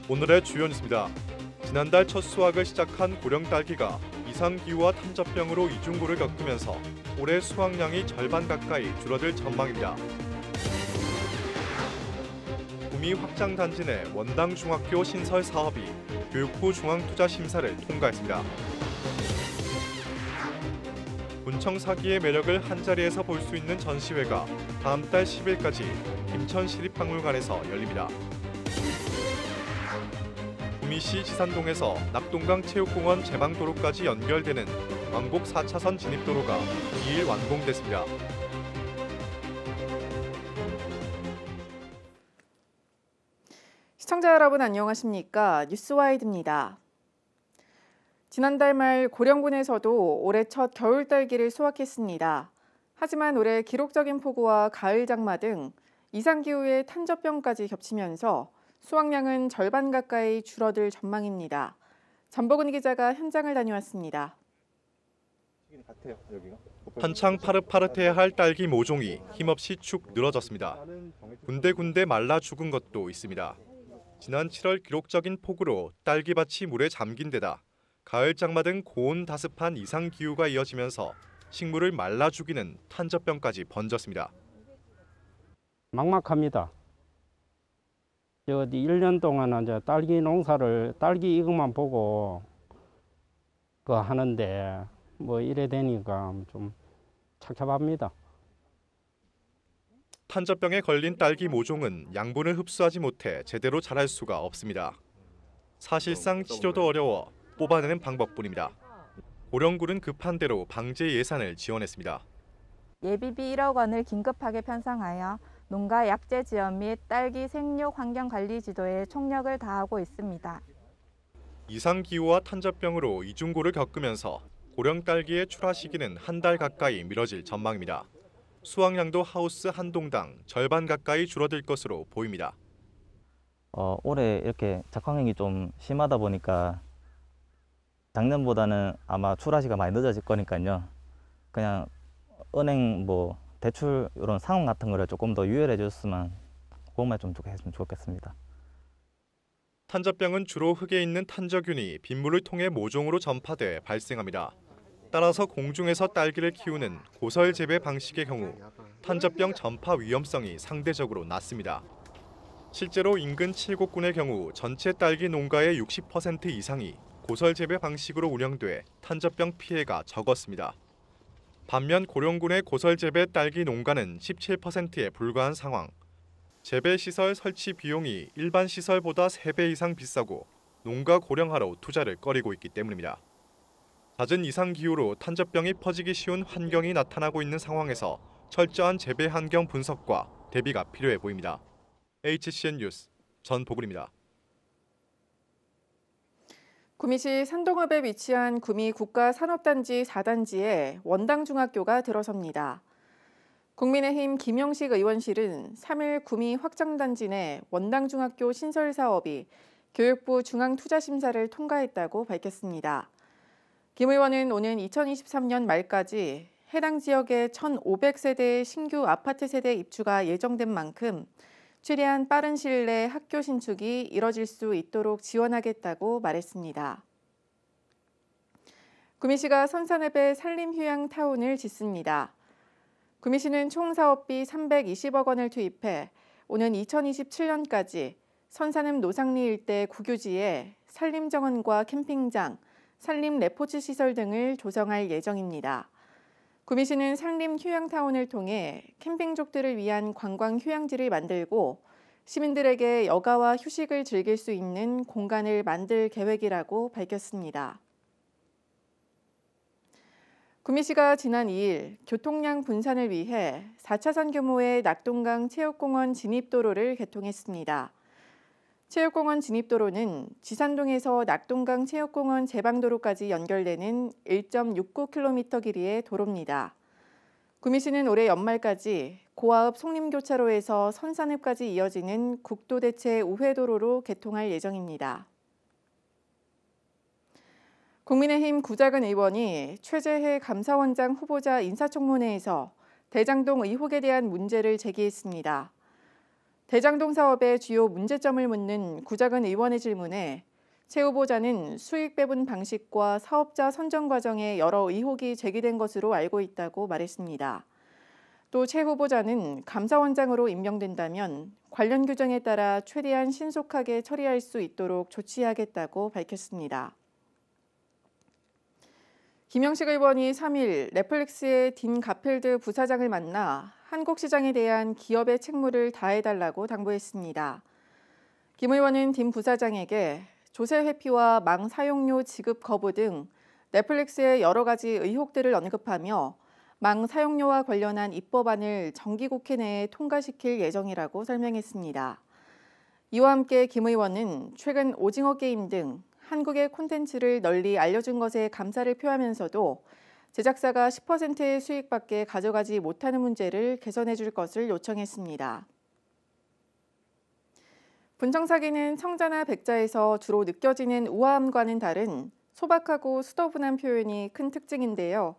오늘의 주요 뉴스입니다. 지난달 첫 수확을 시작한 고령 딸기가 이상기후와 탄저병으로 이중고를 겪으면서 올해 수확량이 절반 가까이 줄어들 전망입니다. 구미 확장단지 내 원당 중학교 신설 사업이 교육부 중앙투자심사를 통과했습니다. 군청 사기의 매력을 한자리에서 볼 수 있는 전시회가 다음 달 10일까지 김천시립박물관에서 열립니다. 구미시 지산동에서 낙동강 체육공원 제방도로까지 연결되는 왕복 4차선 진입도로가 2일 완공됐습니다. 시청자 여러분 안녕하십니까? 뉴스와이드입니다. 지난달 말 고령군에서도 올해 첫 겨울 딸기를 수확했습니다. 하지만 올해 기록적인 폭우와 가을 장마 등 이상기후의 탄저병까지 겹치면서 수확량은 절반 가까이 줄어들 전망입니다. 전보근 기자가 현장을 다녀왔습니다. 한창 파릇파릇해야 할 딸기 모종이 힘없이 축 늘어졌습니다. 군데군데 말라 죽은 것도 있습니다. 지난 7월 기록적인 폭우로 딸기밭이 물에 잠긴 데다 가을 장마 등 고온 다습한 이상 기후가 이어지면서 식물을 말라 죽이는 탄저병까지 번졌습니다. 막막합니다. 1년 동안은 이제 딸기 농사를 딸기 이것만 보고 하는데 뭐 이래 되니까 좀 착잡합니다. 탄저병에 걸린 딸기 모종은 양분을 흡수하지 못해 제대로 자랄 수가 없습니다. 사실상 치료도 어려워 뽑아내는 방법뿐입니다. 고령군은 급한 대로 방제 예산을 지원했습니다. 예비비 1억 원을 긴급하게 편성하여 농가 약재 지원 및 딸기 생육 환경 관리 지도에 총력을 다하고 있습니다. 이상기후와 탄저병으로 이중고를 겪으면서 고령 딸기의 출하 시기는 한 달 가까이 미뤄질 전망입니다. 수확량도 하우스 한 동당 절반 가까이 줄어들 것으로 보입니다. 올해 이렇게 작황량이 좀 심하다 보니까 작년보다는 아마 출하 시기가 많이 늦어질 거니까요. 그냥 은행 대출 이런 상환 같은 거를 조금 더 유연해 줬으면 그것만 좀 했으면 좋겠습니다. 탄저병은 주로 흙에 있는 탄저균이 빗물을 통해 모종으로 전파돼 발생합니다. 따라서 공중에서 딸기를 키우는 고설 재배 방식의 경우 탄저병 전파 위험성이 상대적으로 낮습니다. 실제로 인근 7곳군의 경우 전체 딸기 농가의 60% 이상이 고설 재배 방식으로 운영돼 탄저병 피해가 적었습니다. 반면 고령군의 고설 재배 딸기 농가는 17%에 불과한 상황. 재배 시설 설치 비용이 일반 시설보다 3배 이상 비싸고 농가 고령화로 투자를 꺼리고 있기 때문입니다. 잦은 이상 기후로 탄저병이 퍼지기 쉬운 환경이 나타나고 있는 상황에서 철저한 재배 환경 분석과 대비가 필요해 보입니다. HCN 뉴스 전보글입니다. 구미시 산동읍에 위치한 구미 국가산업단지 4단지에 원당중학교가 들어섭니다. 국민의힘 김영식 의원실은 3일 구미 확장단지 내 원당중학교 신설 사업이 교육부 중앙투자심사를 통과했다고 밝혔습니다. 김 의원은 오는 2023년 말까지 해당 지역의 1,500세대의 신규 아파트 세대 입주가 예정된 만큼 최대한 빠른 시일 내 학교 신축이 이뤄질 수 있도록 지원하겠다고 말했습니다. 구미시가 선산읍에 산림휴양타운을 짓습니다. 구미시는 총 사업비 320억 원을 투입해 오는 2027년까지 선산읍 노상리 일대 국유지에 산림정원과 캠핑장, 산림 레포츠 시설 등을 조성할 예정입니다. 구미시는 산림휴양타운을 통해 캠핑족들을 위한 관광휴양지를 만들고 시민들에게 여가와 휴식을 즐길 수 있는 공간을 만들 계획이라고 밝혔습니다. 구미시가 지난 2일 교통량 분산을 위해 4차선 규모의 낙동강 체육공원 진입도로를 개통했습니다. 체육공원 진입도로는 지산동에서 낙동강 체육공원 제방도로까지 연결되는 1.69km 길이의 도로입니다. 구미시는 올해 연말까지 고아읍 송림교차로에서 선산읍까지 이어지는 국도대체 우회도로로 개통할 예정입니다. 국민의힘 구자근 의원이 최재해 감사원장 후보자 인사청문회에서 대장동 의혹에 대한 문제를 제기했습니다. 대장동 사업의 주요 문제점을 묻는 구작은 의원의 질문에 최 후보자는 수익 배분 방식과 사업자 선정 과정에 여러 의혹이 제기된 것으로 알고 있다고 말했습니다. 또 최 후보자는 감사원장으로 임명된다면 관련 규정에 따라 최대한 신속하게 처리할 수 있도록 조치하겠다고 밝혔습니다. 김영식 의원이 3일 넷플릭스의 딘 가필드 부사장을 만나 한국 시장에 대한 기업의 책무를 다해달라고 당부했습니다. 김 의원은 딘 부사장에게 조세 회피와 망 사용료 지급 거부 등 넷플릭스의 여러 가지 의혹들을 언급하며 망 사용료와 관련한 입법안을 정기국회 내에 통과시킬 예정이라고 설명했습니다. 이와 함께 김 의원은 최근 오징어 게임 등 한국의 콘텐츠를 널리 알려준 것에 감사를 표하면서도 제작사가 10%의 수익밖에 가져가지 못하는 문제를 개선해 줄 것을 요청했습니다. 분청 사기는 청자나 백자에서 주로 느껴지는 우아함과는 다른 소박하고 수더분한 표현이 큰 특징인데요.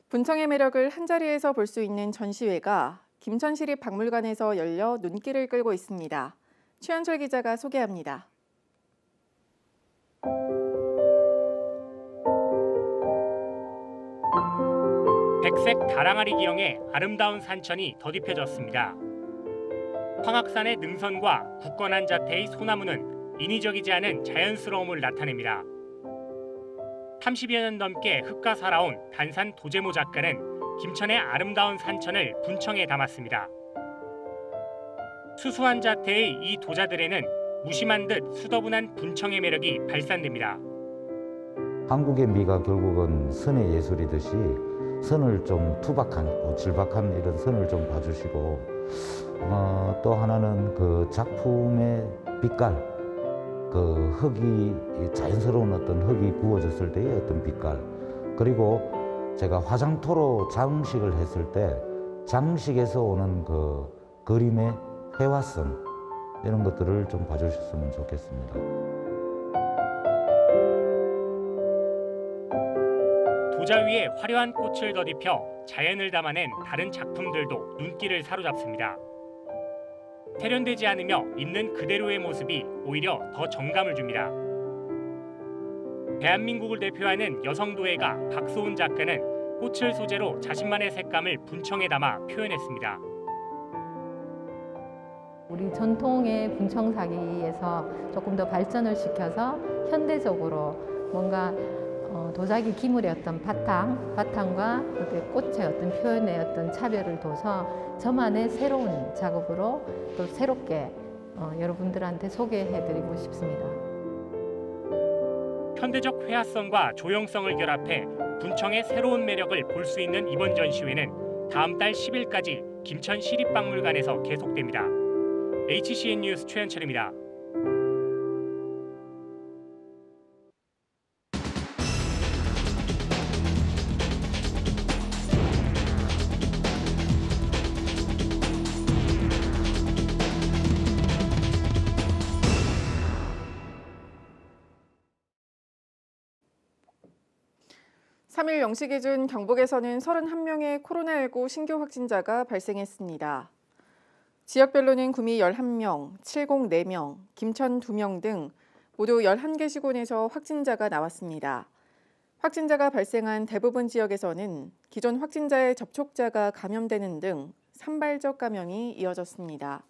분청의 매력을 한자리에서 볼 수 있는 전시회가 김천시립박물관에서 열려 눈길을 끌고 있습니다. 최현철 기자가 소개합니다. 백색 다랑아리 기형의 아름다운 산천이 더딥혀졌습니다. 황악산의 능선과 굳건한 자태의 소나무는 인위적이지 않은 자연스러움을 나타냅니다. 30여 년 넘게 흙과 살아온 단산 도제모 작가는 김천의 아름다운 산천을 분청에 담았습니다. 수수한 자태의 이 도자들에는 무심한 듯 수더분한 분청의 매력이 발산됩니다. 한국의 미가 결국은 선의 예술이듯이 선을 좀 투박한, 질박한 이런 선을 좀 봐주시고 또 하나는 그 작품의 빛깔, 그 흙이 자연스러운 어떤 흙이 부어졌을 때의 어떤 빛깔, 그리고 제가 화장토로 장식을 했을 때 장식에서 오는 그 그림의 회화성 이런 것들을 좀 봐주셨으면 좋겠습니다. 도자 위에 화려한 꽃을 더딥혀 자연을 담아낸 다른 작품들도 눈길을 사로잡습니다. 세련되지 않으며 있는 그대로의 모습이 오히려 더 정감을 줍니다. 대한민국을 대표하는 여성도예가 박소은 작가는 꽃을 소재로 자신만의 색감을 분청에 담아 표현했습니다. 우리 전통의 분청사기에서 조금 더 발전을 시켜서 현대적으로 뭔가 도자기 기물의 어떤 바탕과 꽃의 어떤 표현의 어떤 차별을 둬서 저만의 새로운 작업으로 또 새롭게 여러분들한테 소개해드리고 싶습니다. 현대적 회화성과 조형성을 결합해 분청의 새로운 매력을 볼 수 있는 이번 전시회는 다음 달 10일까지 김천시립박물관에서 계속됩니다. HCN 뉴스 최현철입니다. 삼 일 0시 기준 경북에서는 31명의 코로나19 신규 확진자가 발생했습니다. 지역별로는 구미 11명, 칠곡 4명, 김천 2명 등 모두 11개 시군에서 확진자가 나왔습니다. 확진자가 발생한 대부분 지역에서는 기존 확진자의 접촉자가 감염되는 등 산발적 감염이 이어졌습니다.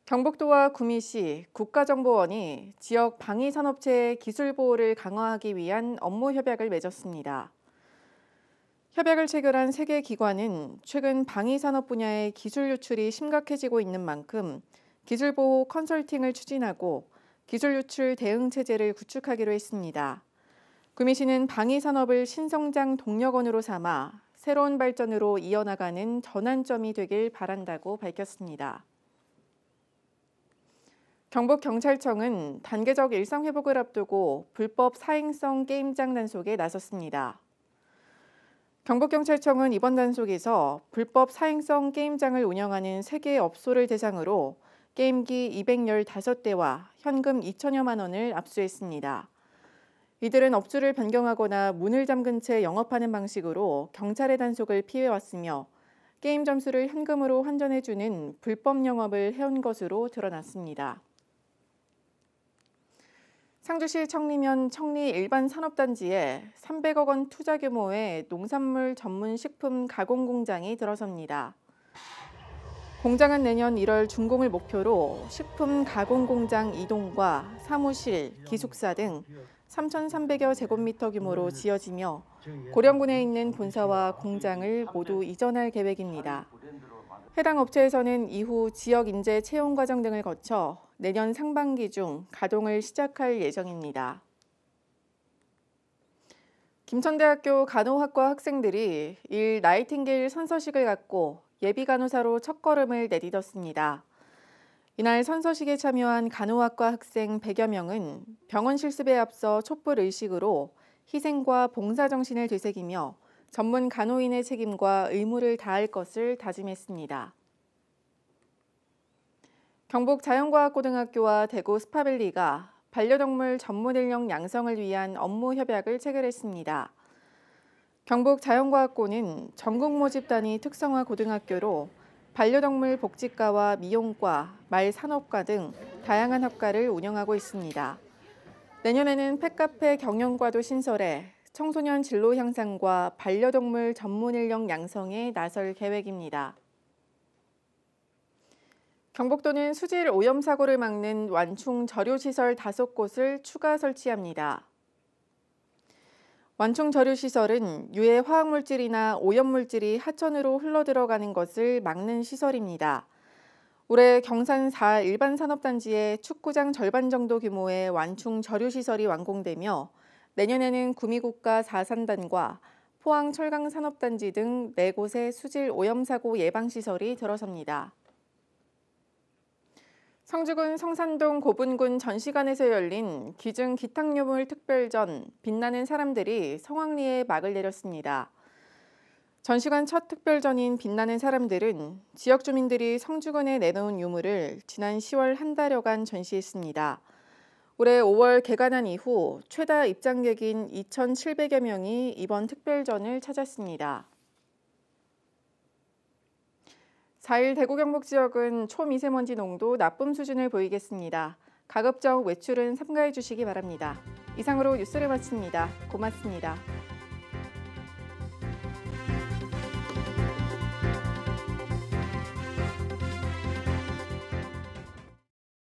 경북도와 구미시, 국가정보원이 지역 방위산업체의 기술 보호를 강화하기 위한 업무 협약을 맺었습니다. 협약을 체결한 3개 기관은 최근 방위산업 분야의 기술 유출이 심각해지고 있는 만큼 기술 보호 컨설팅을 추진하고 기술 유출 대응 체제를 구축하기로 했습니다. 구미시는 방위산업을 신성장 동력원으로 삼아 새로운 발전으로 이어나가는 전환점이 되길 바란다고 밝혔습니다. 경북경찰청은 단계적 일상회복을 앞두고 불법 사행성 게임장 단속에 나섰습니다. 경북경찰청은 이번 단속에서 불법 사행성 게임장을 운영하는 3개 업소를 대상으로 게임기 215대와 현금 2천여만 원을 압수했습니다. 이들은 업주를 변경하거나 문을 잠근 채 영업하는 방식으로 경찰의 단속을 피해왔으며 게임 점수를 현금으로 환전해주는 불법 영업을 해온 것으로 드러났습니다. 상주시 청리면 청리 일반산업단지에 300억 원 투자 규모의 농산물 전문 식품 가공 공장이 들어섭니다. 공장은 내년 1월 준공을 목표로 식품 가공 공장 2동과 사무실, 기숙사 등 3,300여 제곱미터 규모로 지어지며 고령군에 있는 본사와 공장을 모두 이전할 계획입니다. 해당 업체에서는 이후 지역 인재 채용 과정 등을 거쳐 내년 상반기 중 가동을 시작할 예정입니다. 김천대학교 간호학과 학생들이 일 나이팅게일 선서식을 갖고 예비 간호사로 첫걸음을 내딛었습니다. 이날 선서식에 참여한 간호학과 학생 100여 명은 병원 실습에 앞서 촛불 의식으로 희생과 봉사 정신을 되새기며 전문 간호인의 책임과 의무를 다할 것을 다짐했습니다. 경북자연과학고등학교와 대구 스파밸리가 반려동물 전문 인력 양성을 위한 업무 협약을 체결했습니다. 경북자연과학고는 전국 모집 단위 특성화 고등학교로 반려동물 복지과와 미용과, 말산업과 등 다양한 학과를 운영하고 있습니다. 내년에는 펫카페 경영과도 신설해 청소년 진로 향상과 반려동물 전문 인력 양성에 나설 계획입니다. 경북도는 수질 오염 사고를 막는 완충 저류시설 5곳을 추가 설치합니다. 완충 저류시설은 유해 화학물질이나 오염물질이 하천으로 흘러들어가는 것을 막는 시설입니다. 올해 경산 4 일반산업단지에 축구장 절반 정도 규모의 완충 저류시설이 완공되며 내년에는 구미국가 4산단과 포항 철강산업단지 등 4곳의 수질 오염 사고 예방시설이 들어섭니다. 성주군 성산동 고분군 전시관에서 열린 기증 기탁유물 특별전 빛나는 사람들이 성황리에 막을 내렸습니다. 전시관 첫 특별전인 빛나는 사람들은 지역 주민들이 성주군에 내놓은 유물을 지난 10월 한 달여간 전시했습니다. 올해 5월 개관한 이후 최다 입장객인 2,700여 명이 이번 특별전을 찾았습니다. 4일 대구 경북 지역은 초미세먼지 농도 나쁨 수준을 보이겠습니다. 가급적 외출은 삼가해 주시기 바랍니다. 이상으로 뉴스를 마칩니다. 고맙습니다.